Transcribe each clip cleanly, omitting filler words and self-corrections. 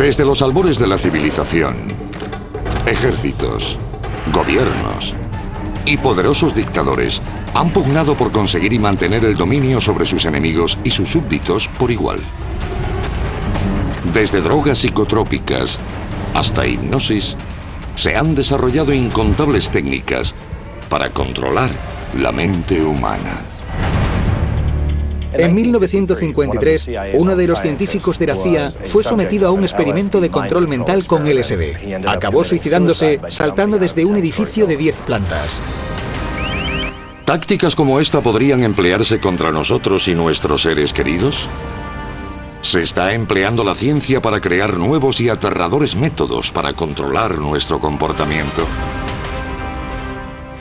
Desde los albores de la civilización, ejércitos, gobiernos y poderosos dictadores han pugnado por conseguir y mantener el dominio sobre sus enemigos y sus súbditos por igual. Desde drogas psicotrópicas hasta hipnosis, se han desarrollado incontables técnicas para controlar la mente humana. En 1953, uno de los científicos de la CIA fue sometido a un experimento de control mental con LSD. Acabó suicidándose saltando desde un edificio de 10 plantas. ¿Tácticas como esta podrían emplearse contra nosotros y nuestros seres queridos? Se está empleando la ciencia para crear nuevos y aterradores métodos para controlar nuestro comportamiento.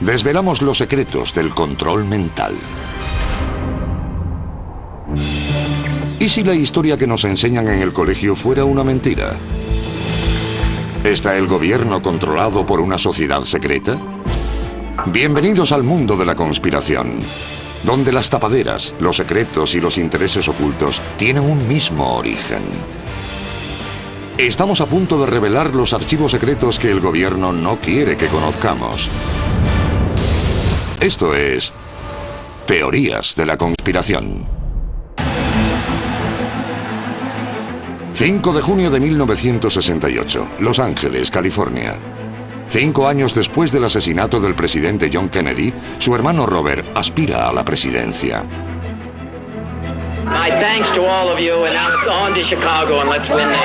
Desvelamos los secretos del control mental. ¿Y si la historia que nos enseñan en el colegio fuera una mentira? ¿Está el gobierno controlado por una sociedad secreta? Bienvenidos al mundo de la conspiración, donde las tapaderas, los secretos y los intereses ocultos tienen un mismo origen. Estamos a punto de revelar los archivos secretos que el gobierno no quiere que conozcamos. Esto es Teorías de la Conspiración. 5 de junio de 1968, Los Ángeles, California. 5 años después del asesinato del presidente John Kennedy, su hermano Robert aspira a la presidencia. My thanks to all of you, and now on to Chicago and let's win there.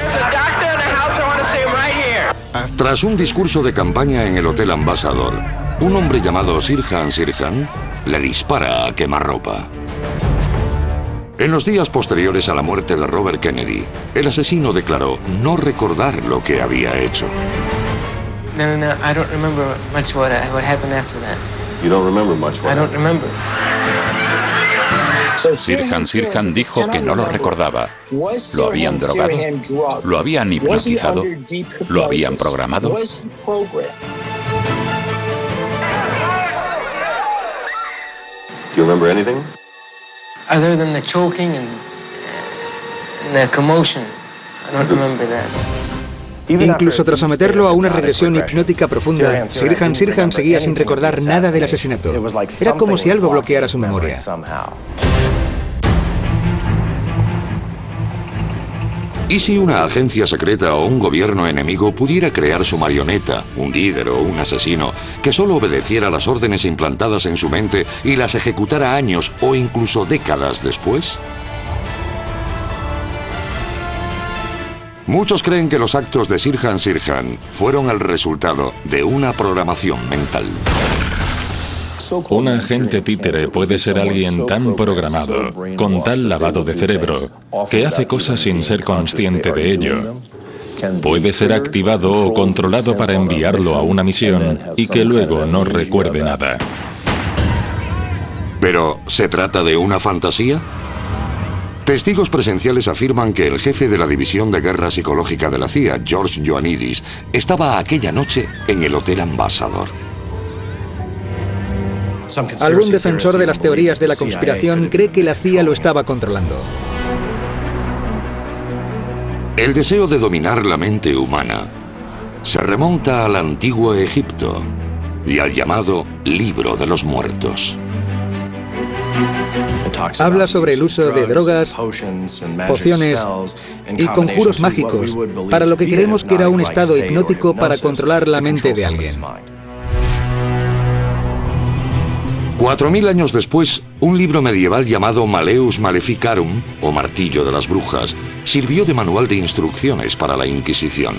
The doctor in the house, I want to see him right here. Tras un discurso de campaña en el Hotel Ambassador, un hombre llamado Sirhan Sirhan le dispara a quemarropa. En los días posteriores a la muerte de Robert Kennedy, el asesino declaró no recordar lo que había hecho. No, I don't remember much what happened after that. You don't remember much what I don't remember. Sirhan Sirhan dijo que no lo recordaba. ¿Lo habían drogado? ¿Lo habían hipnotizado? ¿Lo habían programado? Do you remember anything? Other than the choking and the commotion, I don't remember that. Incluso tras someterlo a una regresión hipnótica profunda, Sirhan Sirhan seguía sin recordar nada del asesinato. Era como si algo bloqueara su memoria. ¿Y si una agencia secreta o un gobierno enemigo pudiera crear su marioneta, un líder o un asesino, que solo obedeciera las órdenes implantadas en su mente y las ejecutara años o incluso décadas después? Muchos creen que los actos de Sirhan Sirhan fueron el resultado de una programación mental. Un agente títere puede ser alguien tan programado, con tal lavado de cerebro, que hace cosas sin ser consciente de ello. Puede ser activado o controlado para enviarlo a una misión y que luego no recuerde nada. ¿Pero se trata de una fantasía? Testigos presenciales afirman que el jefe de la División de Guerra Psicológica de la CIA, George Ioannidis, estaba aquella noche en el Hotel Ambassador. Algún defensor de las teorías de la conspiración cree que la CIA lo estaba controlando. El deseo de dominar la mente humana se remonta al antiguo Egipto y al llamado Libro de los Muertos. Habla sobre el uso de drogas, pociones y conjuros mágicos, para lo que creemos que era un estado hipnótico para controlar la mente de alguien. 4000 años después, un libro medieval llamado Maleus Maleficarum, o Martillo de las Brujas, sirvió de manual de instrucciones para la Inquisición.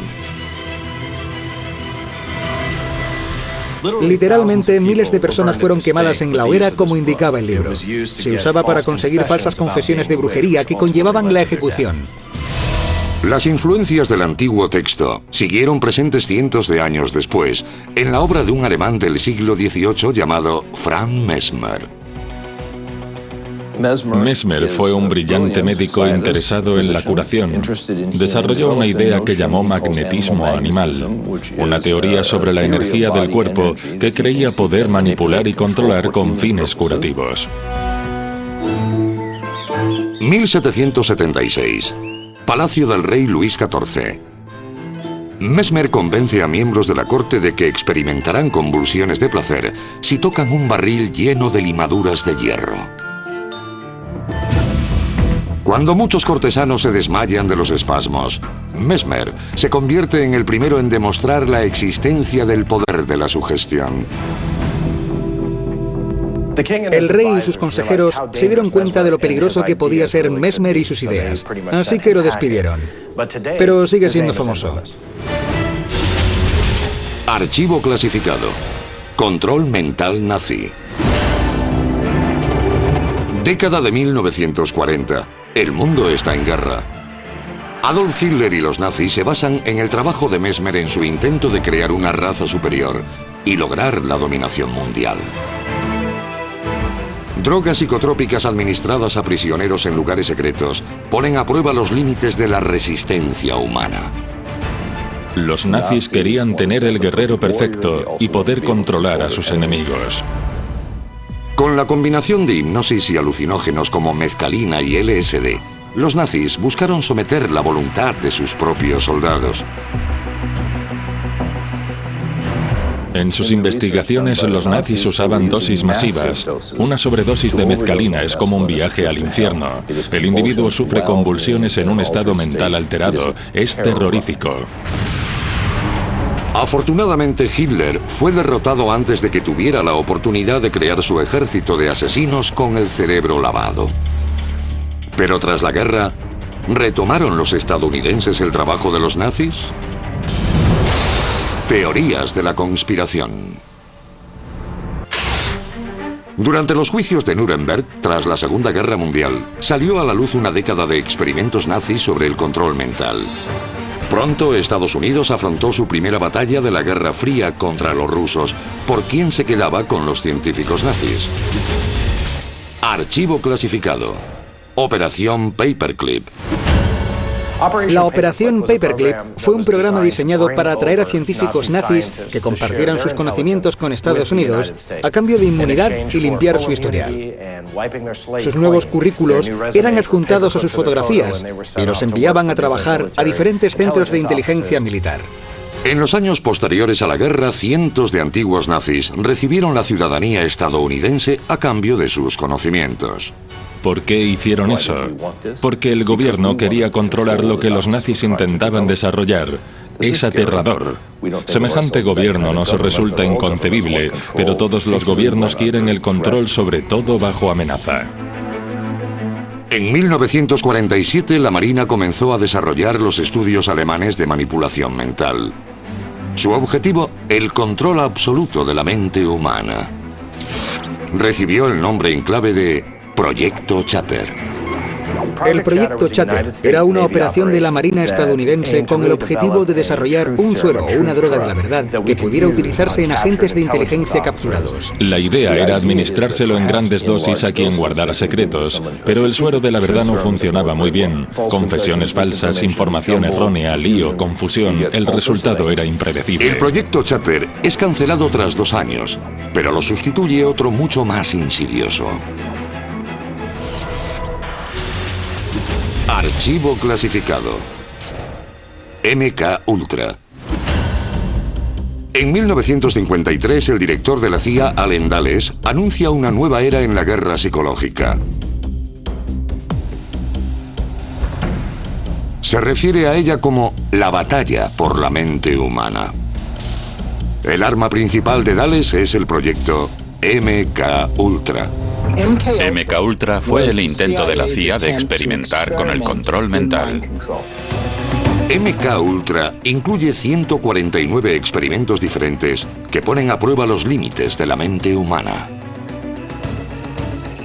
Literalmente, miles de personas fueron quemadas en la hoguera como indicaba el libro. Se usaba para conseguir falsas confesiones de brujería que conllevaban la ejecución. Las influencias del antiguo texto siguieron presentes cientos de años después en la obra de un alemán del siglo XVIII llamado Franz Mesmer. Mesmer fue un brillante médico interesado en la curación. Desarrolló una idea que llamó magnetismo animal, una teoría sobre la energía del cuerpo que creía poder manipular y controlar con fines curativos. 1776. Palacio del rey Luis XIV. Mesmer convence a miembros de la corte de que experimentarán convulsiones de placer si tocan un barril lleno de limaduras de hierro. Cuando muchos cortesanos se desmayan de los espasmos, Mesmer se convierte en el primero en demostrar la existencia del poder de la sugestión. El rey y sus consejeros se dieron cuenta de lo peligroso que podía ser Mesmer y sus ideas, así que lo despidieron. Pero sigue siendo famoso. Archivo clasificado. Control mental nazi. Década de 1940. El mundo está en guerra. Adolf Hitler y los nazis se basan en el trabajo de Mesmer en su intento de crear una raza superior y lograr la dominación mundial. Drogas psicotrópicas administradas a prisioneros en lugares secretos ponen a prueba los límites de la resistencia humana. Los nazis querían tener el guerrero perfecto y poder controlar a sus enemigos. Con la combinación de hipnosis y alucinógenos como mezcalina y LSD, los nazis buscaron someter la voluntad de sus propios soldados. En sus investigaciones, los nazis usaban dosis masivas. Una sobredosis de mezcalina es como un viaje al infierno. El individuo sufre convulsiones en un estado mental alterado. Es terrorífico. Afortunadamente, Hitler fue derrotado antes de que tuviera la oportunidad de crear su ejército de asesinos con el cerebro lavado. Pero tras la guerra, ¿retomaron los estadounidenses el trabajo de los nazis? Teorías de la conspiración. Durante los juicios de Nuremberg, tras la Segunda Guerra Mundial, salió a la luz una década de experimentos nazis sobre el control mental. Pronto, Estados Unidos afrontó su primera batalla de la Guerra Fría contra los rusos, por quién se quedaba con los científicos nazis. Archivo clasificado. Operación Paperclip. La Operación Paperclip fue un programa diseñado para atraer a científicos nazis que compartieran sus conocimientos con Estados Unidos a cambio de inmunidad y limpiar su historial. Sus nuevos currículos eran adjuntados a sus fotografías y los enviaban a trabajar a diferentes centros de inteligencia militar. En los años posteriores a la guerra, cientos de antiguos nazis recibieron la ciudadanía estadounidense a cambio de sus conocimientos. ¿Por qué hicieron eso? Porque el gobierno quería controlar lo que los nazis intentaban desarrollar. Es aterrador. Semejante gobierno nos resulta inconcebible, pero todos los gobiernos quieren el control sobre todo bajo amenaza. En 1947, la Marina comenzó a desarrollar los estudios alemanes de manipulación mental. Su objetivo, el control absoluto de la mente humana. Recibió el nombre en clave de Proyecto Chatter. El Proyecto Chatter era una operación de la Marina estadounidense con el objetivo de desarrollar un suero o una droga de la verdad que pudiera utilizarse en agentes de inteligencia capturados. La idea era administrárselo en grandes dosis a quien guardara secretos, pero el suero de la verdad no funcionaba muy bien. Confesiones falsas, información errónea, lío, confusión. El resultado era impredecible. El Proyecto Chatter es cancelado tras 2 años, pero lo sustituye otro mucho más insidioso. Archivo clasificado. MK Ultra. En 1953, el director de la CIA, Allen Dulles, anuncia una nueva era en la guerra psicológica. Se refiere a ella como la batalla por la mente humana. El arma principal de Dulles es el proyecto MK Ultra. MK Ultra fue el intento de la CIA de experimentar con el control mental. MK Ultra incluye 149 experimentos diferentes que ponen a prueba los límites de la mente humana.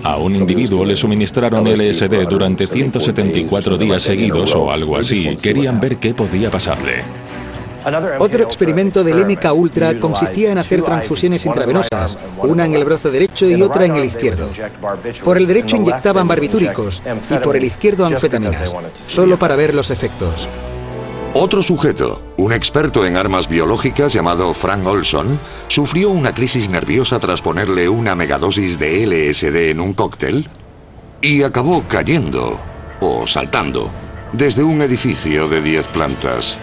A un individuo le suministraron LSD durante 174 días seguidos o algo así. Querían ver qué podía pasarle. Otro experimento del MK Ultra consistía en hacer transfusiones intravenosas, una en el brazo derecho y otra en el izquierdo. Por el derecho inyectaban barbitúricos y por el izquierdo anfetaminas, solo para ver los efectos. Otro sujeto, un experto en armas biológicas llamado Frank Olson, sufrió una crisis nerviosa tras ponerle una megadosis de LSD en un cóctel y acabó cayendo, o saltando, desde un edificio de 10 plantas.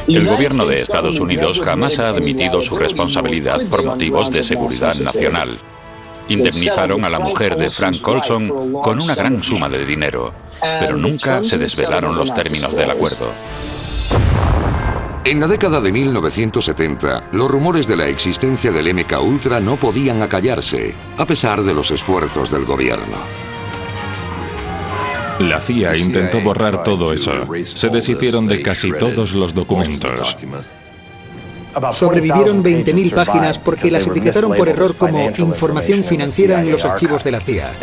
El gobierno de Estados Unidos jamás ha admitido su responsabilidad por motivos de seguridad nacional. Indemnizaron a la mujer de Frank Colson con una gran suma de dinero, pero nunca se desvelaron los términos del acuerdo. En la década de 1970, los rumores de la existencia del MK Ultra no podían acallarse, a pesar de los esfuerzos del gobierno. La CIA intentó borrar todo eso. Se deshicieron de casi todos los documentos. Sobrevivieron 20.000 páginas porque las etiquetaron por error como información financiera en los archivos de la CIA.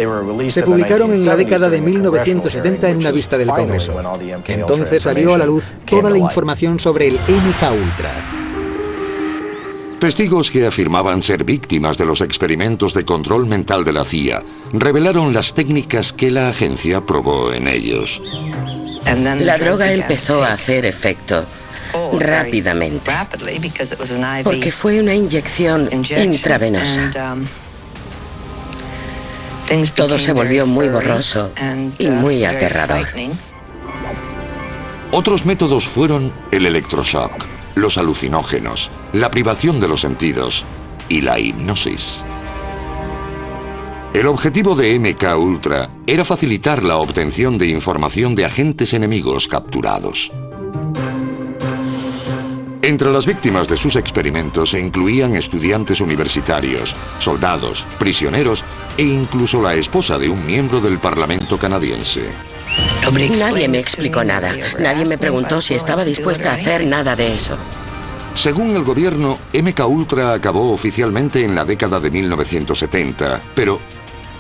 Se publicaron en la década de 1970 en una vista del Congreso. Entonces salió a la luz toda la información sobre el MK Ultra. Testigos que afirmaban ser víctimas de los experimentos de control mental de la CIA revelaron las técnicas que la agencia probó en ellos. La droga empezó a hacer efecto rápidamente, porque fue una inyección intravenosa. Todo se volvió muy borroso y muy aterrador. Otros métodos fueron el electroshock, los alucinógenos, la privación de los sentidos y la hipnosis. El objetivo de MK Ultra era facilitar la obtención de información de agentes enemigos capturados. Entre las víctimas de sus experimentos se incluían estudiantes universitarios, soldados, prisioneros e incluso la esposa de un miembro del Parlamento canadiense. Nadie me explicó nada. Nadie me preguntó si estaba dispuesta a hacer nada de eso. Según el gobierno, MK Ultra acabó oficialmente en la década de 1970, pero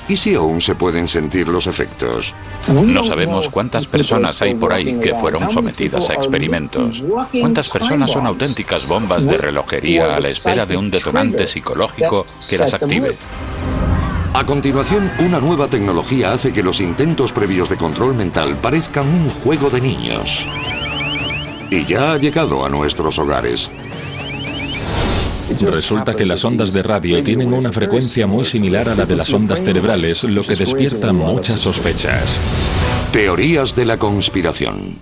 ¿y si aún se pueden sentir los efectos? No sabemos cuántas personas hay por ahí que fueron sometidas a experimentos. ¿Cuántas personas son auténticas bombas de relojería a la espera de un detonante psicológico que las active? A continuación, una nueva tecnología hace que los intentos previos de control mental parezcan un juego de niños. Y ya ha llegado a nuestros hogares. Resulta que las ondas de radio tienen una frecuencia muy similar a la de las ondas cerebrales, lo que despierta muchas sospechas. Teorías de la conspiración.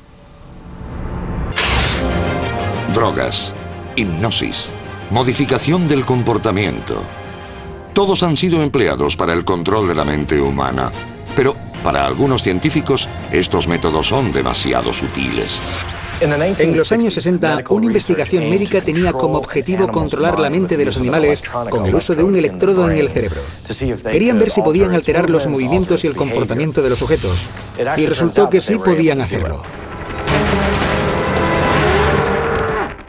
Drogas, hipnosis, modificación del comportamiento. Todos han sido empleados para el control de la mente humana, pero para algunos científicos estos métodos son demasiado sutiles. En los años 60, una investigación médica tenía como objetivo controlar la mente de los animales con el uso de un electrodo en el cerebro. Querían ver si podían alterar los movimientos y el comportamiento de los sujetos, y resultó que sí podían hacerlo.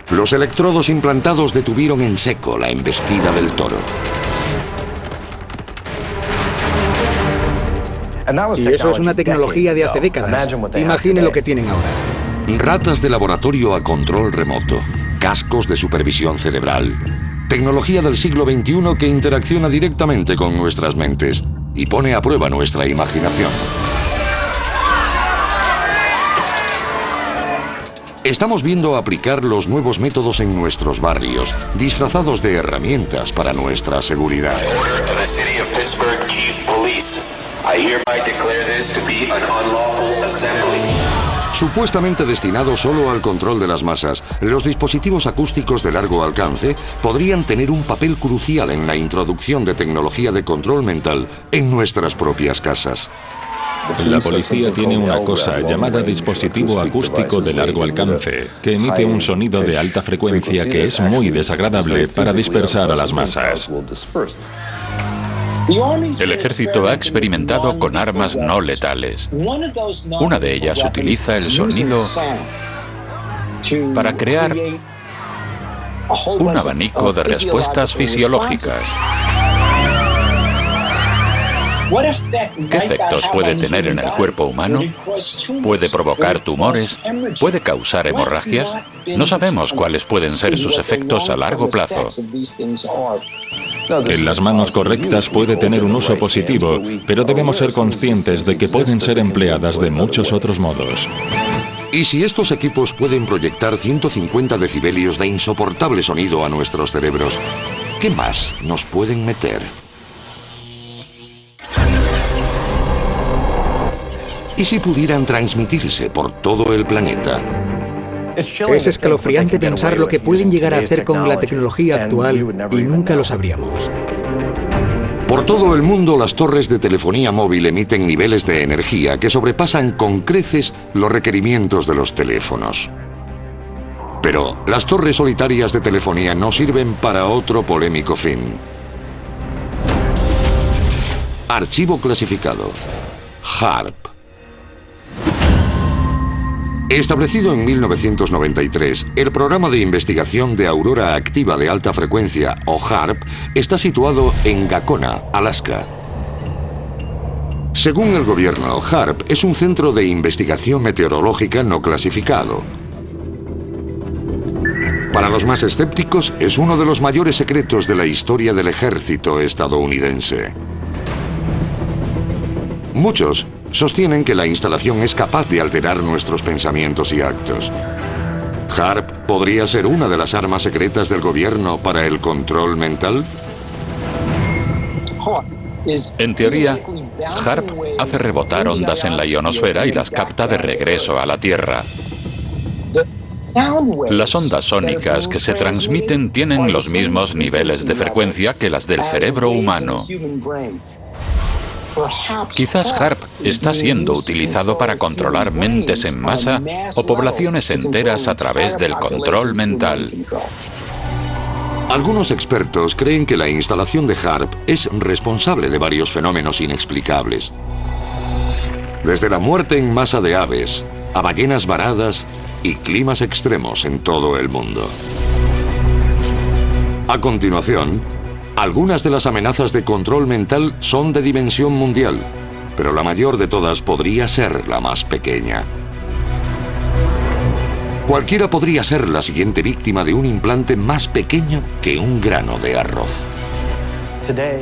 Los electrodos implantados detuvieron en seco la embestida del toro. Y eso es una tecnología de hace décadas. Imagine lo que tienen ahora. Ratas de laboratorio a control remoto, cascos de supervisión cerebral, tecnología del siglo XXI que interacciona directamente con nuestras mentes y pone a prueba nuestra imaginación. Estamos viendo aplicar los nuevos métodos en nuestros barrios, disfrazados de herramientas para nuestra seguridad. Supuestamente destinados solo al control de las masas, los dispositivos acústicos de largo alcance podrían tener un papel crucial en la introducción de tecnología de control mental en nuestras propias casas. La policía tiene una cosa llamada dispositivo acústico de largo alcance, que emite un sonido de alta frecuencia que es muy desagradable para dispersar a las masas. El ejército ha experimentado con armas no letales. Una de ellas utiliza el sonido para crear un abanico de respuestas fisiológicas. ¿Qué efectos puede tener en el cuerpo humano? ¿Puede provocar tumores? ¿Puede causar hemorragias? No sabemos cuáles pueden ser sus efectos a largo plazo. En las manos correctas puede tener un uso positivo, pero debemos ser conscientes de que pueden ser empleadas de muchos otros modos. ¿Y si estos equipos pueden proyectar 150 decibelios de insoportable sonido a nuestros cerebros? ¿Qué más nos pueden meter? ¿Y si pudieran transmitirse por todo el planeta? Es escalofriante pensar lo que pueden llegar a hacer con la tecnología actual y nunca lo sabríamos. Por todo el mundo, las torres de telefonía móvil emiten niveles de energía que sobrepasan con creces los requerimientos de los teléfonos. Pero las torres solitarias de telefonía no sirven para otro polémico fin. Archivo clasificado. HAARP. Establecido en 1993, el programa de investigación de aurora activa de alta frecuencia, o HAARP, está situado en Gakona, Alaska. Según el gobierno, HAARP es un centro de investigación meteorológica no clasificado. Para los más escépticos, es uno de los mayores secretos de la historia del ejército estadounidense. Muchos sostienen que la instalación es capaz de alterar nuestros pensamientos y actos. ¿HAARP podría ser una de las armas secretas del gobierno para el control mental? En teoría, HAARP hace rebotar ondas en la ionosfera y las capta de regreso a la Tierra. Las ondas sónicas que se transmiten tienen los mismos niveles de frecuencia que las del cerebro humano. Quizás HAARP está siendo utilizado para controlar mentes en masa o poblaciones enteras a través del control mental. Algunos expertos creen que la instalación de HAARP es responsable de varios fenómenos inexplicables. Desde la muerte en masa de aves, a ballenas varadas y climas extremos en todo el mundo. A continuación, algunas de las amenazas de control mental son de dimensión mundial, pero la mayor de todas podría ser la más pequeña. Cualquiera podría ser la siguiente víctima de un implante más pequeño que un grano de arroz.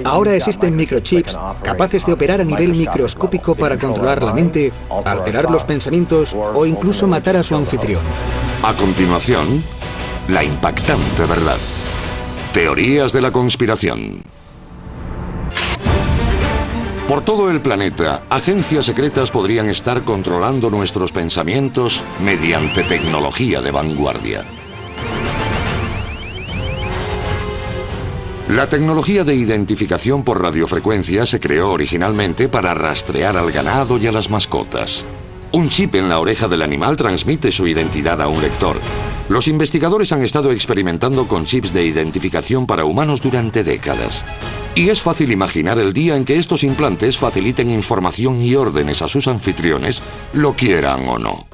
Ahora existen microchips capaces de operar a nivel microscópico para controlar la mente, alterar los pensamientos o incluso matar a su anfitrión. A continuación, la impactante verdad. Teorías de la conspiración. Por todo el planeta, agencias secretas podrían estar controlando nuestros pensamientos mediante tecnología de vanguardia. La tecnología de identificación por radiofrecuencia se creó originalmente para rastrear al ganado y a las mascotas. Un chip en la oreja del animal transmite su identidad a un lector. Los investigadores han estado experimentando con chips de identificación para humanos durante décadas. Y es fácil imaginar el día en que estos implantes faciliten información y órdenes a sus anfitriones, lo quieran o no.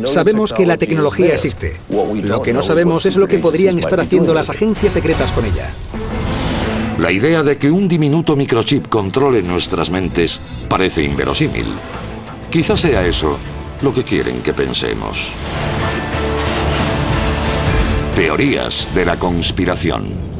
Sabemos que la tecnología existe. Lo que no sabemos es lo que podrían estar haciendo las agencias secretas con ella. La idea de que un diminuto microchip controle nuestras mentes parece inverosímil. Quizás sea eso lo que quieren que pensemos. Teorías de la conspiración.